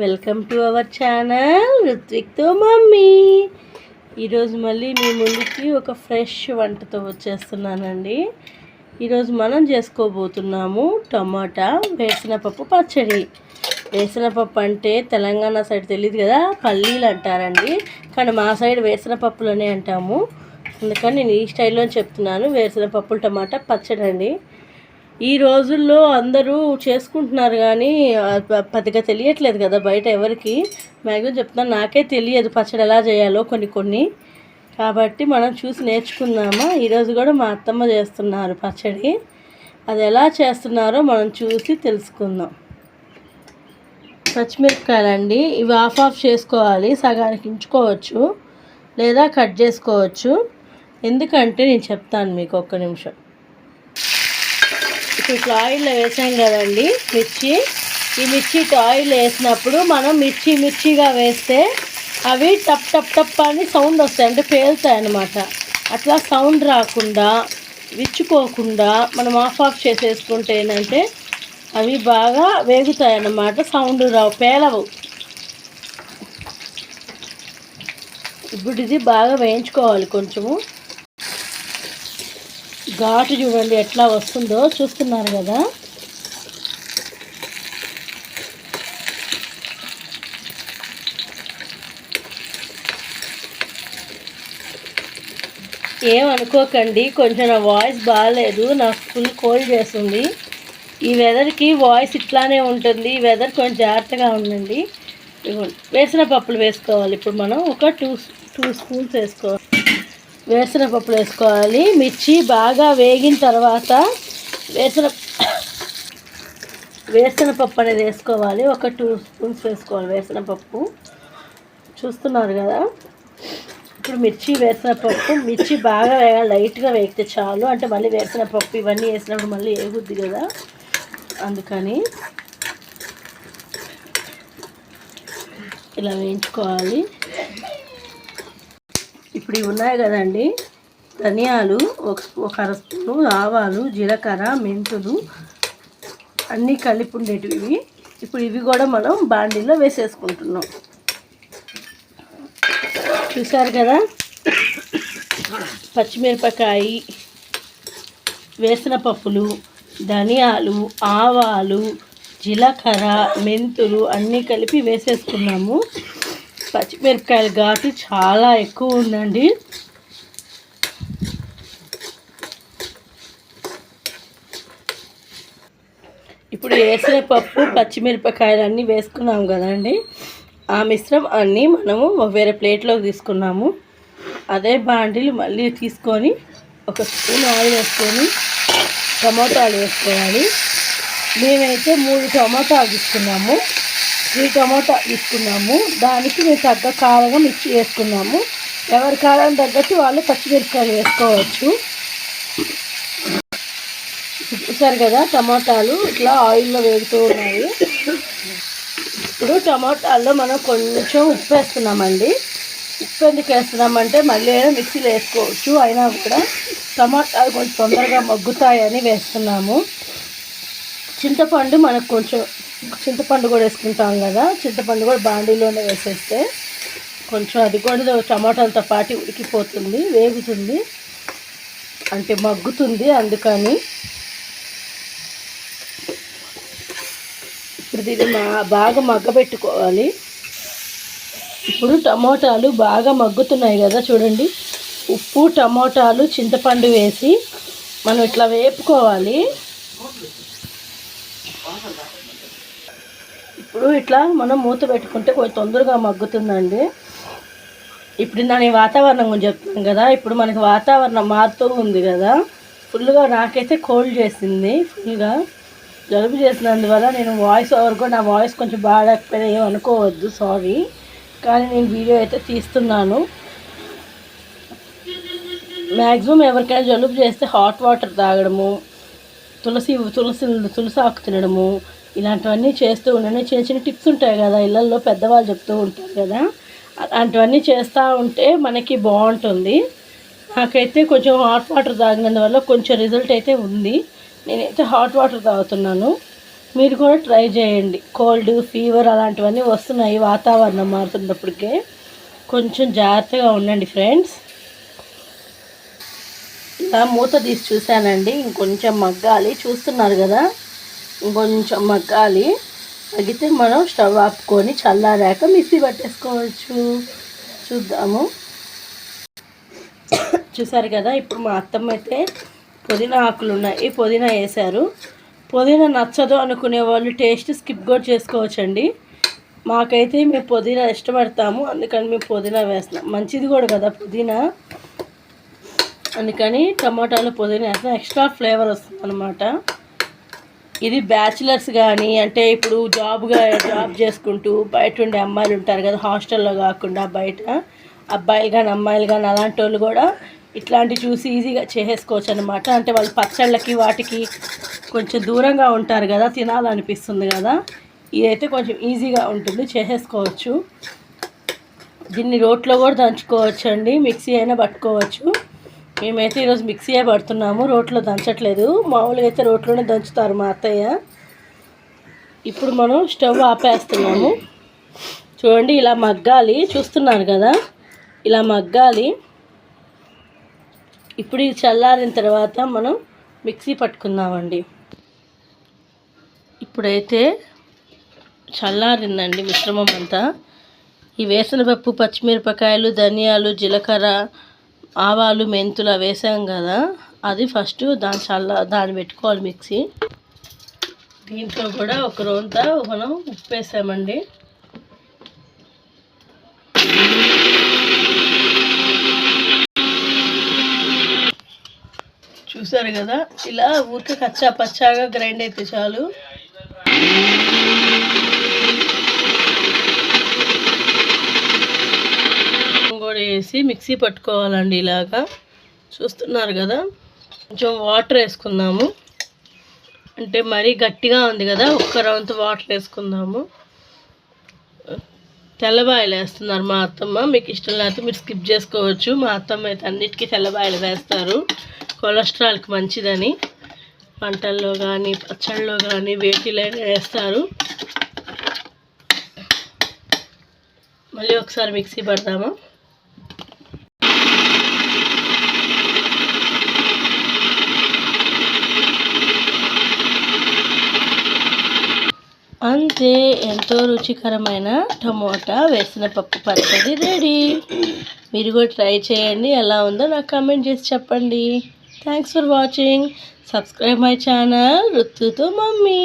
Welcome to our channel రుత్విక్తో mummy. ఈరోజు మళ్ళీ మీ ముందుకి ఒక ఫ్రెష్ వంటతో వచ్చేస్తున్నానండి. ఈరోజు మనం చేసుకోబోతున్నాము టమాటా వేరుశనగపప్పు పచ్చడి. వేరుశనగపప్పు అంటే తెలంగాణ సైడ్ తెలియదు కదా, పల్లీలు అంటారండి. కానీ మా సైడ్ వేరుశనగపప్పులనే అంటాము. అందుకని నేను ఈ స్టైల్లో చెప్తున్నాను. వేరుశనగపప్పులు టమాటా పచ్చడి అండి. ఈ రోజుల్లో అందరూ చేసుకుంటున్నారు కానీ పెద్దగా తెలియట్లేదు కదా బయట ఎవరికి. మ్యాక్సిమం చెప్తున్నాను, నాకే తెలియదు పచ్చడి ఎలా చేయాలో కొన్ని. కాబట్టి మనం చూసి నేర్చుకుందామా. ఈరోజు కూడా మా అత్తమ్మ చేస్తున్నారు పచ్చడి. అది ఎలా చేస్తున్నారో మనం చూసి తెలుసుకుందాం. పచ్చిమిరపకాయలండి, ఇవి ఆఫ్ చేసుకోవాలి. సగానికి ఉంచుకోవచ్చు లేదా కట్ చేసుకోవచ్చు. ఎందుకంటే నేను చెప్తాను మీకు, ఒక్క నిమిషం. ఇప్పుడు ఆయిల్లో వేసాం కదండి మిర్చి. ఈ మిర్చి ఆయిల్ వేసినప్పుడు మనం మిర్చిగా వేస్తే అవి టప్ టప్ టప్ అని సౌండ్ వస్తాయి, అంటే పేలుతాయి అన్నమాట. అట్లా సౌండ్ రాకుండా విచ్చుకోకుండా మనం ఆఫ్ చేసేసుకుంటే ఏంటంటే అవి బాగా వేగుతాయి అన్నమాట. సౌండ్ రావు, పేలవు. ఇప్పుడు ఇది బాగా వేయించుకోవాలి. కొంచెము ఘాటు చూడండి ఎట్లా వస్తుందో, చూస్తున్నారు కదా. ఏమనుకోకండి, కొంచెం నా వాయిస్ బాగాలేదు, నాకు ఫుల్ కోల్డ్ చేస్తుంది. ఈ వెదర్కి వాయిస్ ఇట్లానే ఉంటుంది. ఈ వెదర్ కొంచెం జాగ్రత్తగా ఉండండి. వేరుశనగపప్పులు వేసుకోవాలి. ఇప్పుడు మనం ఒక టూ స్పూన్స్ వేసుకోవాలి. వేరుశనగపప్పులు వేసుకోవాలి. మిర్చి బాగా వేగిన తర్వాత వేరుశనగపప్పు అనేది వేసుకోవాలి. ఒక 2 స్పూన్స్ వేసుకోవాలి వేరుశనగపప్పు. చూస్తున్నారు కదా. ఇప్పుడు మిర్చి బాగా వేగాలి. లైట్గా వేగితే చాలు, అంటే మళ్ళీ వేరుశనగపప్పు ఇవన్నీ వేసినప్పుడు మళ్ళీ వేగుద్ది కదా, అందుకని ఇలా వేయించుకోవాలి. ఇప్పుడు ఇవి ఉన్నాయి కదండి, ధనియాలు ఒక అర స్పూను, ఆవాలు, జీలకర్ర, మెంతులు అన్నీ కలిపి ఉండేటివి. ఇప్పుడు ఇవి కూడా మనం బాండీలో వేసేసుకుంటున్నాం. చూసారు కదా. పచ్చిమిరపకాయ, వేరుశనగపప్పులు, ధనియాలు, ఆవాలు, జీలకర్ర, మెంతులు అన్నీ కలిపి వేసేసుకున్నాము. పచ్చిమిరపకాయల ఘాటు చాలా ఎక్కువ ఉందండి. ఇప్పుడు వేరుశనగపప్పు, పచ్చిమిరపకాయలు అన్నీ వేసుకున్నాం కదండి. ఆ మిశ్రమాన్ని మనము వేరే ప్లేట్లోకి తీసుకున్నాము. అదే బాండీలు మళ్ళీ తీసుకొని ఒక స్పూన్ ఆయిల్ వేసుకొని టమోటాలు వేసుకోవాలి. మేమైతే 3 టమోటాలు తీసుకున్నాము. 3 టమోటా తీసుకున్నాము. దానికి మేము తగ్గ కారంగా మిర్చి వేసుకున్నాము. ఎవరి కారం తగ్గట్టు వాళ్ళు పచ్చిమిరపకాయలు వేసుకోవచ్చు. చూసారు కదా, టమోటాలు ఇట్లా ఆయిల్లో వేగుతూ ఉన్నాయి. ఇప్పుడు టమోటాల్లో మనం కొంచెం ఉప్పు వేస్తున్నామండి. ఉప్పు ఎందుకు వేస్తున్నామంటే మళ్ళీ మిక్సీలో వేసుకోవచ్చు, అయినా కూడా టమాటాలు కొంచెం తొందరగా మగ్గుతాయని వేస్తున్నాము. చింతపండు మనకు కొంచెం, చింతపండు కూడా వేసుకుంటాం కదా, చింతపండు కూడా బాండీలోనే వేసేస్తే కొంచెం అది కూడా టమాటాలతో పాటు ఉడికిపోతుంది, వేగుతుంది, అంటే మగ్గుతుంది. అందుకని ఇప్పుడు దీన్ని బాగా మగ్గబెట్టుకోవాలి. ఇప్పుడు టమోటాలు బాగా మగ్గుతున్నాయి కదా, చూడండి. ఉప్పు, టమోటాలు, చింతపండు వేసి మనం ఇట్లా వేపుకోవాలి. ఇప్పుడు ఇట్లా మనం మూత పెట్టుకుంటే కొంచెం తొందరగా మగ్గుతుందండి. ఇప్పుడు నేను వాతావరణం గురించి చెప్తున్నాను కదా. ఇప్పుడు మనకి వాతావరణం మారుతూ ఉంది కదా, ఫుల్గా నాకైతే కోల్డ్ చేసింది, ఫుల్గా జలుబు చేసినందువల్ల నేను వాయిస్ ఓవర్ కూడా, నా వాయిస్ కొంచెం బాగాలేకపోయినా ఏమనుకోవద్దు, సారీ. కానీ నేను వీడియో అయితే తీస్తున్నాను. మ్యాక్సిమం ఎవరికైనా జలుబు చేస్తే హాట్ వాటర్ తాగడము, తులసి ఆకు తినడము, ఇలాంటివన్నీ చేస్తూ ఉండండి. చిన్న టిప్స్ ఉంటాయి కదా ఇళ్ళల్లో, పెద్దవాళ్ళు చెప్తూ ఉంటారు కదా, అలాంటివన్నీ చేస్తూ ఉంటే మనకి బాగుంటుంది. నాకైతే కొంచెం హాట్ వాటర్ తాగినందువల్ల కొంచెం రిజల్ట్ అయితే ఉంది. నేనైతే హాట్ వాటర్ తాగుతున్నాను. మీరు కూడా ట్రై చేయండి. కోల్డ్, ఫీవర్ అలాంటివన్నీ వస్తున్నాయి వాతావరణం మారుతున్నప్పటికే. కొంచెం జాగ్రత్తగా ఉండండి ఫ్రెండ్స్. ఇలా మూత తీసి చూశానండి. ఇంకొంచెం మగ్గాలి, చూస్తున్నారు కదా, ఇంకొంచెం మగ్గాలి. మగ్గితే మనం స్టవ్ ఆపుకొని చల్లారాక మిక్సీ పట్టేసుకోవచ్చు. చూద్దాము. చూసారు కదా, ఇప్పుడు మా అత్తమ్మ అయితే పుదీనా ఆకులు ఉన్నాయి, పుదీనా వేశారు. పుదీనా నచ్చదు అనుకునే వాళ్ళు టేస్ట్ స్కిప్ కూడా చేసుకోవచ్చండి. మాకైతే మేము పుదీనా ఇష్టపడతాము, అందుకని మేము పుదీనా వేస్తున్నాం. మంచిది కూడా కదా పుదీనా, అందుకని టమాటాలు పుదీనా వేస్తాం. ఎక్స్ట్రా ఫ్లేవర్ వస్తుంది అన్నమాట. ఇది బ్యాచిలర్స్ కానీ, అంటే ఇప్పుడు జాబ్ చేసుకుంటూ బయట ఉండే అమ్మాయిలు ఉంటారు కదా, హాస్టల్లో కాకుండా బయట అబ్బాయిలు కానీ అమ్మాయిలు కానీ అలాంటి వాళ్ళు కూడా ఇట్లాంటివి చూసి ఈజీగా చేసేసుకోవచ్చు అనమాట. అంటే వాళ్ళు పచ్చళ్ళకి వాటికి కొంచెం దూరంగా ఉంటారు కదా, తినాలనిపిస్తుంది కదా, ఇదైతే కొంచెం ఈజీగా ఉంటుంది, చేసేసుకోవచ్చు. దీన్ని రోట్లో కూడా దంచుకోవచ్చు అండి, మిక్సీ అయినా పట్టుకోవచ్చు. మేమైతే ఈరోజు మిక్సీయే పడుతున్నాము, రోట్లో దంచట్లేదు. మామూలుగా అయితే రోట్లోనే దంచుతారు మా అత్తయ్య. ఇప్పుడు మనం స్టవ్ ఆపేస్తున్నాము. చూడండి, ఇలా మగ్గాలి, చూస్తున్నారు కదా, ఇలా మగ్గాలి. ఇప్పుడు ఇది చల్లారిన తర్వాత మనం మిక్సీ పట్టుకుందామండి. ఇప్పుడైతే చల్లారిందండి మిశ్రమం అంతా. ఈ వేసనపప్పు, పచ్చిమిరపకాయలు, ధనియాలు, జీలకర్ర, ఆవాలు, మెంతులు వేసాం కదా, అది ఫస్ట్ దాన్ని పెట్టుకోవాలి మిక్సీ. దీంట్లో కూడా ఒక రోంత మనం ఉప్పు వేసామండి. చూసారు కదా, ఇలా ఊరికే కచ్చా పచ్చాగా గ్రైండ్ అయితే చాలు. కూడా వేసి మిక్సీ పట్టుకోవాలండి ఇలాగా. చూస్తున్నారు కదా, కొంచెం వాటర్ వేసుకుందాము. అంటే మరీ గట్టిగా ఉంది కదా, ఒక్క రౌండ్ వాటర్ వేసుకుందాము. తెల్లబాయలు వేస్తున్నారు మా అత్తమ్మ. మీకు ఇష్టం లేకపోతే మీరు స్కిప్ చేసుకోవచ్చు. మా అత్తమ్మ అయితే అన్నిటికీ తెల్లబాయలు వేస్తారు, కొలెస్ట్రాల్కి మంచిదని. వంటల్లో కానీ పచ్చళ్ళలో కానీ వేటిలో వేస్తారు. మళ్ళీ ఒకసారి మిక్సీ పడదాము. అంతే, ఎంతో రుచికరమైన టమోటా వేసినపప్పు పచ్చడి రెడీ. మీరు కూడా ట్రై చేయండి, ఎలా ఉందో నాకు కామెంట్ చేసి చెప్పండి. Thanks for watching. Subscribe my channel రుత్తుతో మమ్మీ.